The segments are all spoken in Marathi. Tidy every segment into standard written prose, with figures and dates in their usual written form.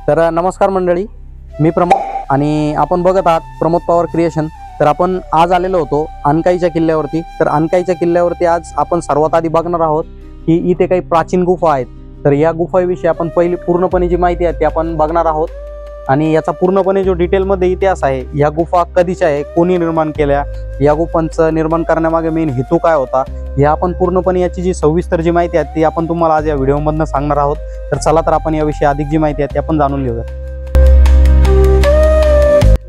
तर नमस्कार मंडळी, मी प्रमोद आणि आपण बघत आहात प्रमोद पॉवर क्रिएशन। तर आपण आज आलेलो होतो अनकाईच्या किल्ल्यावरती। तर अनकाईच्या किल्ल्यावरती आज आपण सर्वात आधी बघणार आहोत की इथे काही प्राचीन गुफा आहेत। तर या गुफाविषयी आपण पहिली पूर्णपणे जी माहिती आहे ती आपण बघणार आहोत आणि याचा पूर्णपणे जो डिटेलमध्ये इतिहास आहे, या गुफा कधीच्या आहे, कोणी निर्माण केल्या, या गुफांचं निर्माण करण्यामागे मेन हेतू काय होता, हे आपण पूर्णपणे याची जी सविस्तर जी माहिती आहे ती आपण तुम्हाला आज या व्हिडिओमधून सांगणार आहोत। तर चला तर आपण याविषयी अधिक जी माहिती आहे ती आपण जाणून घेऊया।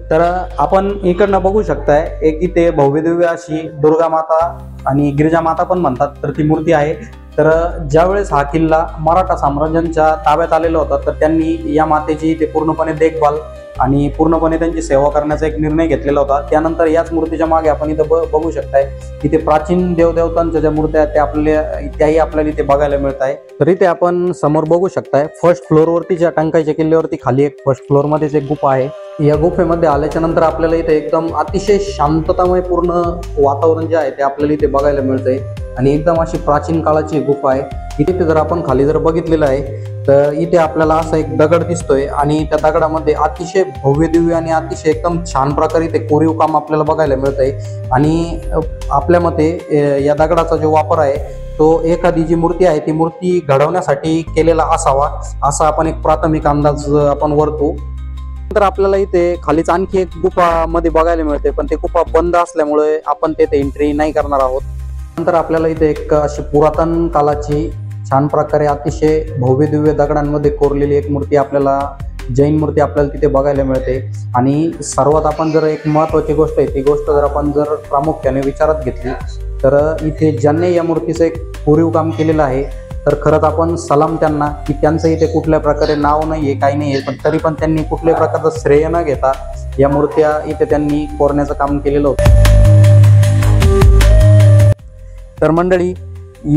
तर आपण इकडनं बघू शकताय, एक इथे भव्यदिव्य अशी दुर्गा माता आणि गिरिजा माता पण म्हणतात तर ती मूर्ती आहे। तर ज्यावेळेस हा किल्ला मराठा साम्राज्यांच्या ताब्यात आलेला होता तर त्यांनी या मातेची इथे पूर्णपणे देखभाल आणि पूर्णपणे त्यांची सेवा करण्याचा एक निर्णय घेतलेला होता। त्यानंतर याच मूर्तीच्या मागे आपण इथे बघू शकताय, इथे प्राचीन देवदेवतांच्या ज्या मूर्त्या आहेत त्याही आपल्याला इथे बघायला मिळत आहे। तर इथे आपण समोर बघू शकताय, फर्स्ट फ्लोअरवरतीच्या टंकाईच्या किल्ल्यावरती खाली एक फर्स्ट फ्लोअरमध्येच एक गुफा आहे। या गुफेमध्ये आल्याच्या नंतर आपल्याला इथे एकदम अतिशय शांततामय पूर्ण वातावरण जे आहे ते आपल्याला इथे बघायला मिळतंय आणि एकदम अशी प्राचीन काळाची गुफा आहे। इथे जर आपण खाली जर बघितलेलं आहे तर इथे आपल्याला असा एक दगड दिसतोय आणि त्या दगडामध्ये अतिशय भव्य दिव्य आणि अतिशय एकदम छान प्रकारे ते कोरीव काम आपल्याला बघायला मिळतंय। आणि आपल्या मते या दगडाचा जो वापर आहे तो एखादी जी मूर्ती आहे ती मूर्ती घडवण्यासाठी केलेला असावा, असा आपण एक प्राथमिक अंदाज आपण वरतो। तर आपल्याला इथे खालीच आणखी एक गुफा मध्ये बघायला मिळते, पण ते गुफा बंद असल्यामुळे आपण तेथे एंट्री नाही करणार आहोत। नंतर आपल्याला इथे एक अशी पुरातन काळाची छान प्रकारे अतिशय भव्य दिव्य दगडांमध्ये कोरलेली एक मूर्ती आपल्याला, जैन मूर्ती आपल्याला तिथे बघायला मिळते। आणि सर्वात आपण जर एक महत्त्वाची गोष्ट आहे, ती गोष्ट जर आपण जर प्रामुख्याने विचारात घेतली तर इथे ज्यांनी या मूर्तीचं एक कोरीव काम केलेलं आहे तर खरंच आपण सलाम त्यांना, की त्यांचं इथे कुठल्या प्रकारे नाव नाही आहे, काही नाही आहे, पण तरी पण त्यांनी कुठल्याही प्रकारचं श्रेय न घेता या मूर्त्या इथे त्यांनी कोरण्याचं काम केलेलं होतं। तर मंडळी,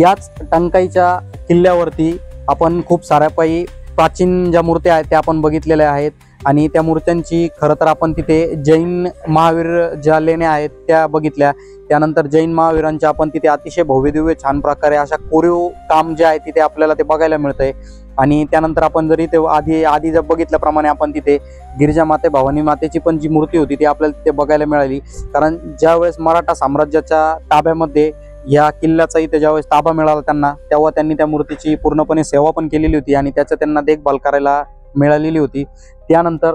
याच टंकाईच्या किल्ल्यावरती आपण खूप साऱ्या काही प्राचीन ज्या मूर्त्या आहेत त्या आपण बघितलेल्या आहेत आणि त्या मूर्त्यांची खरं तर आपण तिथे जैन महावीर ज्या लेण्या आहेत त्या बघितल्या। त्यानंतर जैन महावीरांच्या आपण तिथे अतिशय भव्यदिव्य छान प्रकारे अशा कोरीव काम जे आहे तिथे आपल्याला ते बघायला मिळतंय। आणि त्यानंतर आपण जर इथे आधी जर बघितल्याप्रमाणे आपण तिथे गिरिजा माते, भवानी मातेची पण जी मूर्ती होती ती आपल्याला तिथे बघायला मिळाली। कारण ज्यावेळेस मराठा साम्राज्याच्या ताब्यामध्ये या किल्ल्याचा इथे ज्यावेळेस ताबा मिळाला त्यांना, तेव्हा त्यांनी त्या मूर्तीची पूर्णपणे सेवा पण केलेली होती आणि त्याचं त्यांना देखभाल करायला मिळालेली होती। त्यानंतर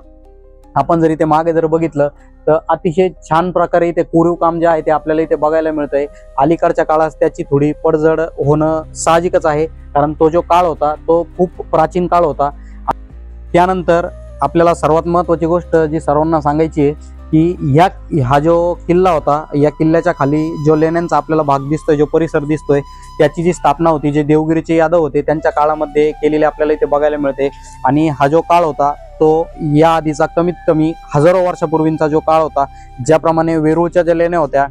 आपण जर इथे मागे जर बघितलं तर अतिशय छान प्रकारे इथे कोरीव काम जे आहे ते आपल्याला इथे बघायला मिळतंय। अलीकडच्या काळात त्याची थोडी पडझड होणं साहजिकच आहे, कारण तो जो काळ होता तो खूप प्राचीन काळ होता। त्यानंतर आपल्याला सर्वात महत्त्वाची गोष्ट जी सर्वांना सांगायची आहे की हा जो किल्ला होता, या किल्ल्याच्या खाली जो लेण्यांचा आपल्याला भाग दिसतोय, जो परिसर दिसतोय, त्याची जी स्थापना होती, जे देवगिरीचे यादव होते त्यांच्या काळामध्ये केलेले आपल्याला इथे बघायला मिळते। आणि हा जो काळ होता तो या आधीचा कमीत कमी हजारो वर्षापूर्वींचा जो काळ होता, ज्याप्रमाणे वेरूळच्या ज्या लेण्या होत्या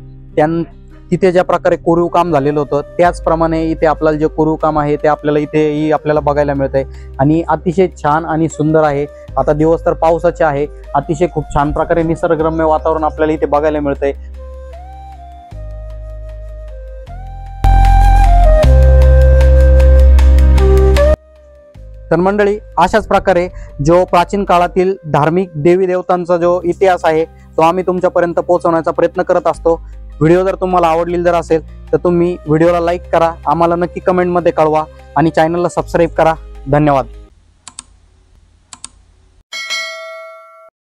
तिथे ज्या प्रकारे कोरीव काम झालेलं होतं त्याचप्रमाणे इथे आपल्याला जे कोरीव काम आहे ते आपल्याला इथेही आपल्याला बघायला मिळतंय आणि अतिशय छान आणि सुंदर आहे। आता दिवस तर पावसाचे आहे, अतिशय खूप छान प्रकारे निसर्गरम्य वातावरण आपल्याला इथे बघायला मिळतंय। तर मंडळी, अशाच प्रकारे जो प्राचीन काळातील धार्मिक देवी देवतांचा जो इतिहास आहे तो आम्ही तुमच्यापर्यंत पोहोचवण्याचा प्रयत्न करत असतो। व्हिडिओ जर तुम्हाला आवडलेला जर असेल तर तुम्ही व्हिडिओला लाईक करा, आम्हाला नक्की कमेंटमध्ये कळवा आणि चॅनलला सबस्क्राईब करा। धन्यवाद।